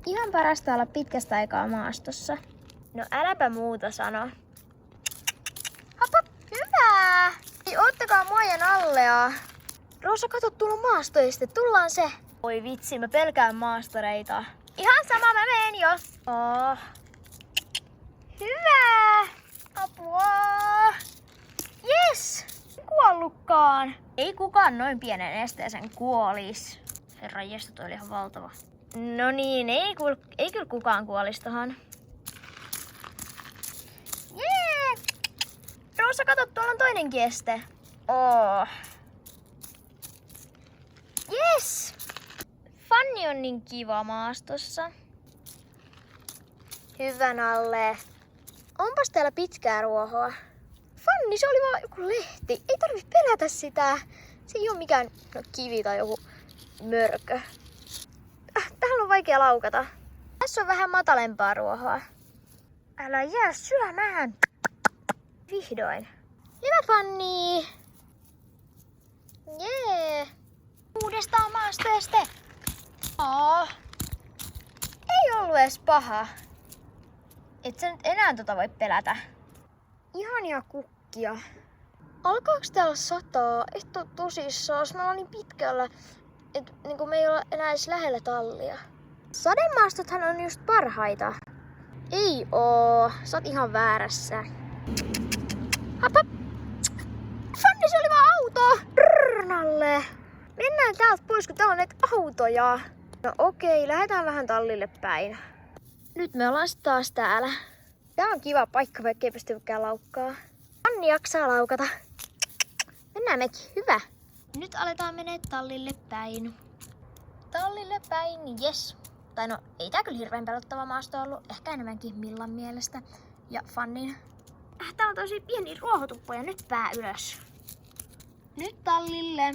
Ihan parasta olla pitkästä aikaa maastossa. No äläpä muuta sano. Hop hop, hyvä! Ei, ottakaa muojan allea. Roosa, kato, tuolla on maastoiste. Tullaan se. Oi vitsi, mä pelkään maastoreita. Ihan sama, mä menen jo. Oh. Hyvä! Apua! Yes! Kuollutkaan. Ei kukaan noin pienen esteeseen kuolis. Herran jästä, toi oli ihan valtava. No niin, ei kyllä kukaan kuolis tohon. Jee! Roosa, kato, tuolla on toinenkin este. Oh. Yes! Fanni on niin kiva maastossa. Hyvän alle. Onpas täällä pitkää ruohoa. Fanni, se oli vaan joku lehti. Ei tarvitse pelätä sitä. Se ei oo mikään kivi tai joku mörkö. Täällä on vaikea laukata. Tässä on vähän matalempaa ruohoa. Älä jää syömään. Vihdoin. Hyvä, Fanni. Jee. Uudestaan maastoeste. Oh. Ei ollut edes paha. Et sä nyt enää tota voi pelätä. Ihania kukkia. Alkaaks täällä sataa? Et oo tosissaan. Me ollaan niin pitkällä, että niinku me ei olla enää edes lähellä tallia. Sademaastothan on just parhaita. Ei oo. Sä oot ihan väärässä. Hop hop. Fanni, se oli vaan auto. Nalle. Mennään täältä pois, kun täällä on näitä autoja. No okei, lähdetään vähän tallille päin. Nyt me ollaan sit taas täällä. Tää on kiva paikka, vaikka ei pystykään laukkaa. Fanni jaksaa laukata. Mennään mekin, hyvä. Nyt aletaan menee tallille päin. Tallille päin, jes. Tai no, ei tää kyllä hirveän pelottava maasto ollut. Ehkä enemmänkin Millan mielestä. Ja Fannin. Tää on tosi pieni ruohotuppo ja nyt pää ylös. Nyt tallille.